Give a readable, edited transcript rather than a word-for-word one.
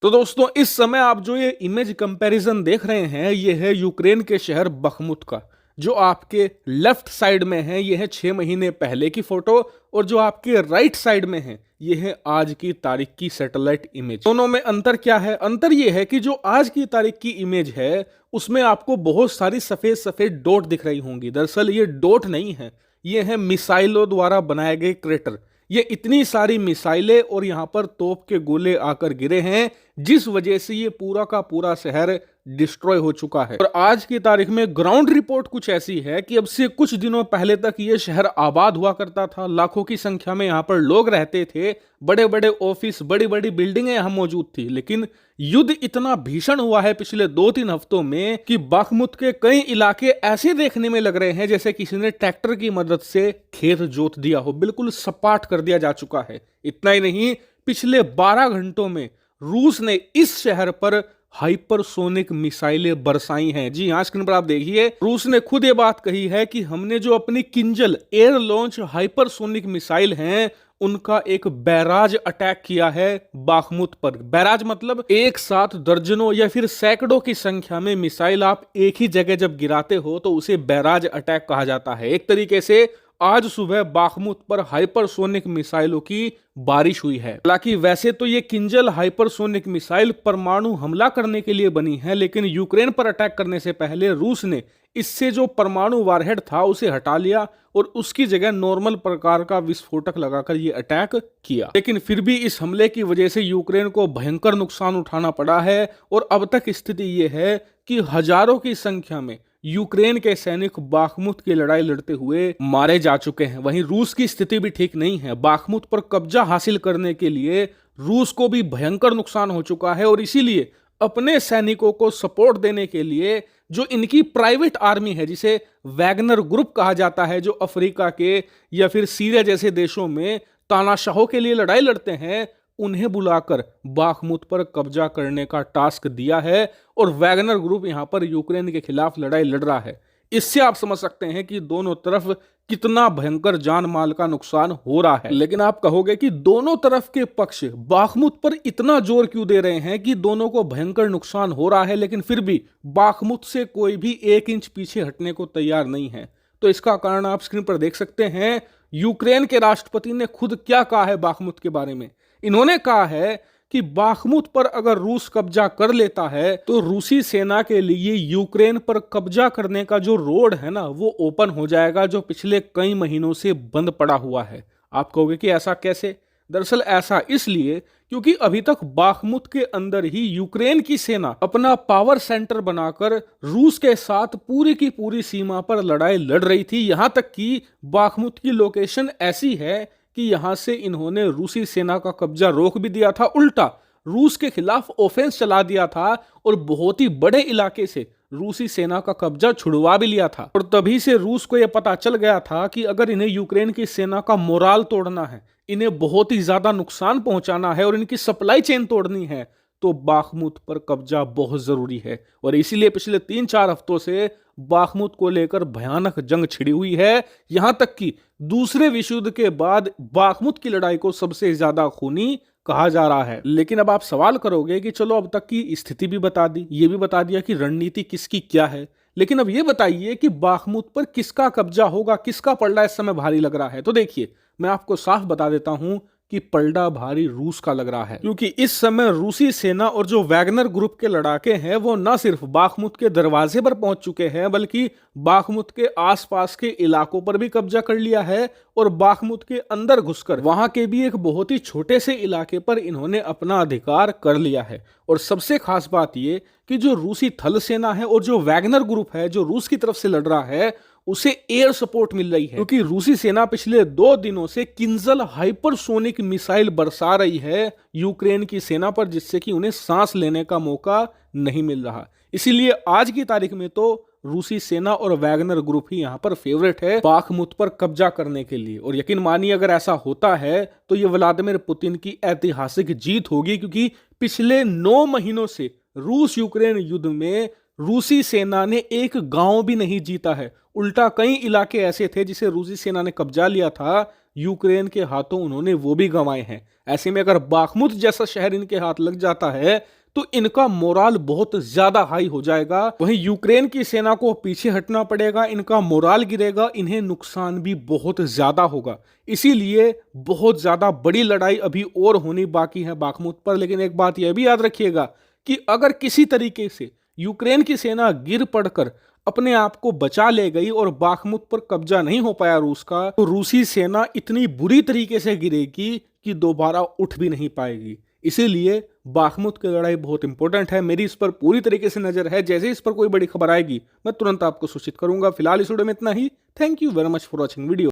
तो दोस्तों इस समय आप जो ये इमेज कंपैरिजन देख रहे हैं ये है यूक्रेन के शहर बखमुत का। जो आपके लेफ्ट साइड में है ये है 6 महीने पहले की फोटो, और जो आपके राइट साइड में है ये है आज की तारीख की सैटेलाइट इमेज। दोनों में अंतर क्या है? अंतर ये है कि जो आज की तारीख की इमेज है उसमें आपको बहुत सारी सफेद सफेद डॉट दिख रही होंगी। दरअसल ये डॉट नहीं है, ये है मिसाइलों द्वारा बनाए गए क्रेटर। ये इतनी सारी मिसाइलें और यहां पर तोप के गोले आकर गिरे हैं जिस वजह से ये पूरा का पूरा शहर डिस्ट्रॉय हो चुका है। और आज की तारीख में ग्राउंड रिपोर्ट कुछ ऐसी है कि अब से कुछ दिनों पहले तक ये शहर आबाद हुआ करता था, लाखों की संख्या में यहां पर लोग रहते थे, बड़े बड़े ऑफिस, बड़ी बड़ी बिल्डिंगें यहां मौजूद थी। लेकिन युद्ध इतना भीषण हुआ है पिछले 2-3 हफ्तों में कि बाखमुत के कई इलाके ऐसे देखने में लग रहे हैं जैसे किसी ने ट्रैक्टर की मदद से खेत जोत दिया हो, बिल्कुल सपाट कर दिया जा चुका है। इतना ही नहीं, पिछले 12 घंटों में रूस ने इस शहर पर हाइपरसोनिक मिसाइलें बरसाई हैं। जी हाँ, स्क्रीन पर आप देखिए, रूस ने खुद ये बात कही है कि हमने जो अपनी Kinjal air launch hypersonic missile हैं उनका एक बैराज अटैक किया है बाखमुत पर। बैराज मतलब एक साथ दर्जनों या फिर सैकड़ों की संख्या में मिसाइल आप एक ही जगह जब गिराते हो तो उसे बैराज अटैक कहा जाता है। एक तरीके से आज सुबह बाखमुत पर हाइपरसोनिक मिसाइलों की बारिश हुई है। हालांकि वैसे तो ये किंजल हाइपरसोनिक मिसाइल परमाणु हमला करने के लिए बनी है, लेकिन यूक्रेन पर अटैक करने से पहले रूस ने इससे जो परमाणु वारहेड था उसे हटा लिया और उसकी जगह नॉर्मल प्रकार का विस्फोटक लगाकर ये अटैक किया। लेकिन फिर भी इस हमले की वजह से यूक्रेन को भयंकर नुकसान उठाना पड़ा है और अब तक स्थिति ये है कि हजारों की संख्या में यूक्रेन के सैनिक बाखमुत की लड़ाई लड़ते हुए मारे जा चुके हैं। वहीं रूस की स्थिति भी ठीक नहीं है। बाखमुत पर कब्जा हासिल करने के लिए रूस को भी भयंकर नुकसान हो चुका है और इसीलिए अपने सैनिकों को सपोर्ट देने के लिए जो इनकी प्राइवेट आर्मी है, जिसे वैगनर ग्रुप कहा जाता है, जो अफ्रीका के या फिर सीरिया जैसे देशों में तानाशाहों के लिए लड़ाई लड़ते हैं, उन्हें बुलाकर बाखमुत पर कब्जा करने का टास्क दिया है और वैगनर ग्रुप यहां पर यूक्रेन के खिलाफ लड़ाई लड़ रहा है। इससे आप समझ सकते हैं कि दोनों तरफ कितना भयंकर जान माल का नुकसान हो रहा है। लेकिन आप कहोगे कि दोनों तरफ के पक्ष बाखमुत पर इतना जोर क्यों दे रहे हैं कि दोनों को भयंकर नुकसान हो रहा है, लेकिन फिर भी बाखमुत से कोई भी 1 इंच पीछे हटने को तैयार नहीं है। तो इसका कारण आप स्क्रीन पर देख सकते हैं। यूक्रेन के राष्ट्रपति ने खुद क्या कहा है बाखमुत के बारे में। इन्होंने कहा है कि बाखमुत पर अगर रूस कब्जा कर लेता है तो रूसी सेना के लिए यूक्रेन पर कब्जा करने का जो रोड है ना वो ओपन हो जाएगा, जो पिछले कई महीनों से बंद पड़ा हुआ है। आप कहोगे कि ऐसा कैसे? दरअसल ऐसा इसलिए क्योंकि अभी तक बाखमुत के अंदर ही यूक्रेन की सेना अपना पावर सेंटर बनाकर रूस के साथ पूरी की पूरी सीमा पर लड़ाई लड़ रही थी। यहां तक कि बाखमुत की लोकेशन ऐसी है कि यहां से इन्होंने रूसी सेना का कब्जा रोक भी दिया था, उल्टा रूस के खिलाफ ऑफेंस चला दिया था और बहुत ही बड़े इलाके से रूसी सेना का कब्जा छुड़वा भी लिया था। और तभी से रूस को यह पता चल गया था कि अगर इन्हें यूक्रेन की सेना का मोराल तोड़ना है, इन्हें बहुत ही ज्यादा नुकसान पहुंचाना है और इनकी सप्लाई चेन तोड़नी है, तो बाखमुत पर कब्जा बहुत जरूरी है। और इसीलिए पिछले 3-4 हफ्तों से बाखमुत को लेकर भयानक जंग छिड़ी हुई है। यहां तक कि दूसरे विश्व युद्ध के बाद बाखमुत की लड़ाई को सबसे ज्यादा खूनी कहा जा रहा है। लेकिन अब आप सवाल करोगे कि चलो अब तक की स्थिति भी बता दी, ये भी बता दिया कि रणनीति किसकी क्या है, लेकिन अब ये बताइए कि बाखमुत पर किसका कब्जा होगा, किसका पलड़ा इस समय भारी लग रहा है। तो देखिए, मैं आपको साफ बता देता हूं कि पलड़ा भारी रूस का लग रहा है, क्योंकि इस समय रूसी सेना और जो वैगनर ग्रुप के लड़ाके हैं वो न सिर्फ बाखमुत के दरवाजे पर पहुंच चुके हैं बल्कि बाखमुत के आसपास के इलाकों पर भी कब्जा कर लिया है और बाखमुत के अंदर घुसकर वहां के भी एक बहुत ही छोटे से इलाके पर इन्होंने अपना अधिकार कर लिया है। और सबसे खास बात यह कि जो रूसी थल सेना है और जो वैगनर ग्रुप है जो रूस की तरफ से लड़ रहा है उसे एयर सपोर्ट मिल रही है, क्योंकि रूसी सेना पिछले 2 दिनों से किंजल हाइपरसोनिक मिसाइल बरसा रही है यूक्रेन की सेना पर, जिससे कि उन्हें सांस लेने का मौका नहीं मिल रहा। इसीलिए आज की तारीख में तो रूसी सेना और वैगनर ग्रुप ही यहां पर फेवरेट है बाखमुत पर कब्जा करने के लिए। और यकीन मानिए, अगर ऐसा होता है तो ये व्लादिमीर पुतिन की ऐतिहासिक जीत होगी, क्योंकि पिछले 9 महीनों से रूस यूक्रेन युद्ध में रूसी सेना ने एक गांव भी नहीं जीता है। उल्टा कई इलाके ऐसे थे जिसे रूसी सेना ने कब्जा लिया था यूक्रेन के हाथों उन्होंने वो भी गंवाए हैं। ऐसे में अगर बाखमुत जैसा शहर इनके हाथ लग जाता है तो इनका मोराल बहुत ज्यादा हाई हो जाएगा। वहीं यूक्रेन की सेना को पीछे हटना पड़ेगा, इनका मोराल गिरेगा, इन्हें नुकसान भी बहुत ज्यादा होगा। इसीलिए बहुत ज्यादा बड़ी लड़ाई अभी और होनी बाकी है बाखमुत पर। लेकिन एक बात यह भी याद रखिएगा कि अगर किसी तरीके से यूक्रेन की सेना गिर पड़कर अपने आप को बचा ले गई और बाखमुत पर कब्जा नहीं हो पाया रूस का, तो रूसी सेना इतनी बुरी तरीके से गिरेगी कि दोबारा उठ भी नहीं पाएगी। इसीलिए बाखमुत की लड़ाई बहुत इंपॉर्टेंट है। मेरी इस पर पूरी तरीके से नजर है। जैसे ही इस पर कोई बड़ी खबर आएगी मैं तुरंत आपको सूचित करूंगा। फिलहाल इस वीडियो में इतना ही। Thank you very much for watching video.